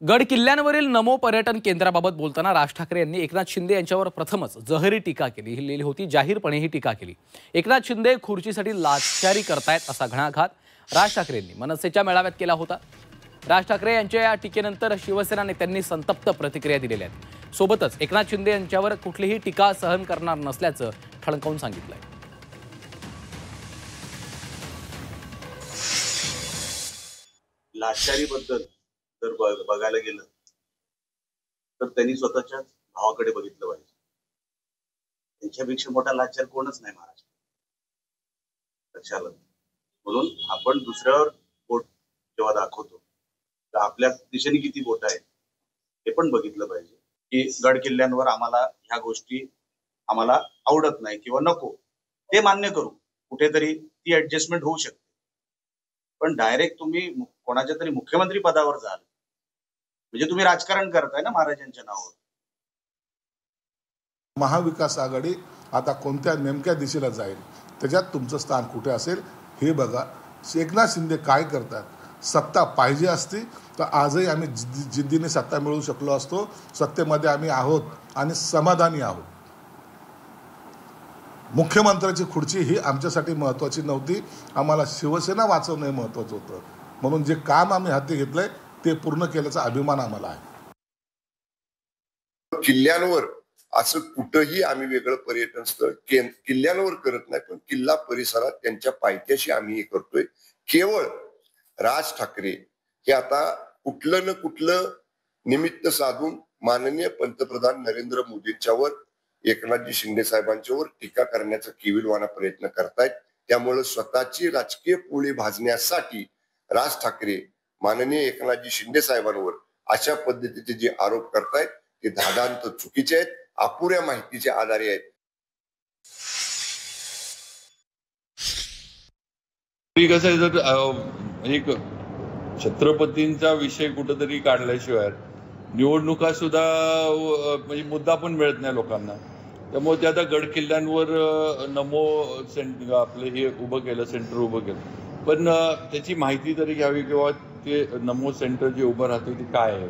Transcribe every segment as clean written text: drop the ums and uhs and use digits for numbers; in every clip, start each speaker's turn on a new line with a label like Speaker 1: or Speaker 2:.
Speaker 1: गड किल्ल्यांवरील नमो पर्यटन केंद्राबाबत बोलताना राज ठाकरे यांनी एकनाथ शिंदे यांच्यावर प्रथमच जहरी टीका केली लिहिली होती। जाहीरपणे ही टीका केली। एकनाथ शिंदे खुर्चीसाठी लाचारी करतायत असा घणाघात राज ठाकरे यांनी मनसेच्या मेळाव्यात केला होता। राज ठाकरे यांच्या या टीकेनंतर शिवसेना नेत्यांनी संतप्त प्रतिक्रिया दिलेल्या आहेत। सोबतच एकनाथ शिंदे यांच्यावर कुठलीही टीका सहन करणार नसल्याचं ठणकावून सांगितलंय।
Speaker 2: लाचारीबद्दल जर बघायला गेलं तर त्यांनी स्वतःच्या भावाकडे बघितलं पाहिजे। त्यांच्यापेक्षा मोठा लाचार कोणच नाही महाराष्ट्रात लक्षात। म्हणून आपण दुसऱ्यावर बोट जेव्हा दाखवतो तर आपल्या दिशेने किती बोट आहेत हे पण बघितलं पाहिजे की गड किल्ल्यांवर आम्हाला ह्या गोष्टी आम्हाला आवडत नाही किंवा नको ते मान्य करू, कुठेतरी ती ऍडजस्टमेंट होऊ शकते। पण डायरेक्ट तुम्ही कोणाच्या तरी मुख्यमंत्री पदावर जाल म्हणजे तुम्ही राजकारण करताय ना महाराजांच्या नावावर।
Speaker 3: महाविकास आघाडी आता कोणत्या नेमक्या दिशेला जाईल, त्याच्यात तुमचं स्थान कुठे असेल हे बघा। एकनाथ शिंदे काय करतात, सत्ता पाहिजे असती तर आजही आम्ही जिद्दीने सत्ता मिळवू शकलो असतो। सत्तेमध्ये आम्ही आहोत आणि समाधानी आहोत। मुख्यमंत्र्याची खुर्ची ही आमच्यासाठी महत्त्वाची नव्हती, आम्हाला शिवसेना वाचवणे महत्त्वाचं होतं। म्हणून जे काम आम्ही हाती घेतलंय ते पूर्ण केल्याचा अभिमान आम्हाला आहे।
Speaker 4: किल्ल्यांवर असं कुठंही आम्ही वेगळं पर्यटन स्थळ किल्ल्यांवर करत नाही, पण किल्ला परिसरात त्यांच्या पायथ्याशी आम्ही हे करतोय। केवळ राज ठाकरे हे आता कुठलं न कुठलं निमित्त साधून माननीय पंतप्रधान नरेंद्र मोदींच्यावर, एकनाथजी शिंदे साहेबांच्यावर टीका करण्याचा केविलवाणा प्रयत्न करतायत। त्यामुळे स्वतःची राजकीय पोळी भाजण्यासाठी राज ठाकरे माननीय एकनाथजी शिंदे साहेबांवर अशा पद्धतीचे जे आरोप करतायत ते धादांत चुकीचे आहेत, अपुऱ्या माहितीच्या आधारे आहेत।
Speaker 5: कसं आहे, जर एक छत्रपतींचा विषय कुठेतरी काढल्याशिवाय निवडणुका सुद्धा म्हणजे मुद्दा पण मिळत नाही लोकांना। त्यामुळे ते आता गड किल्ल्यांवर नमो आपलं हे उभं केलं, सेंटर उभं केलं, पण त्याची माहिती तरी घ्यावी किंवा ते नमो सेंटर जे उभं राहतं ते काय आहे,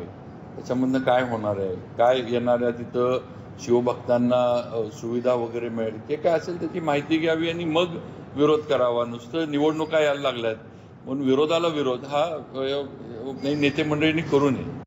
Speaker 5: त्याच्यामधनं काय होणार आहे, काय येणार आहे, तिथं शिवभक्तांना सुविधा वगैरे मिळेल, ते काय असेल त्याची माहिती घ्यावी आणि मग विरोध करावा। नुसतं निवडणुका यायला लागल्यात म्हणून विरोधाला विरोध हा नेते मंडळींनी करू नये।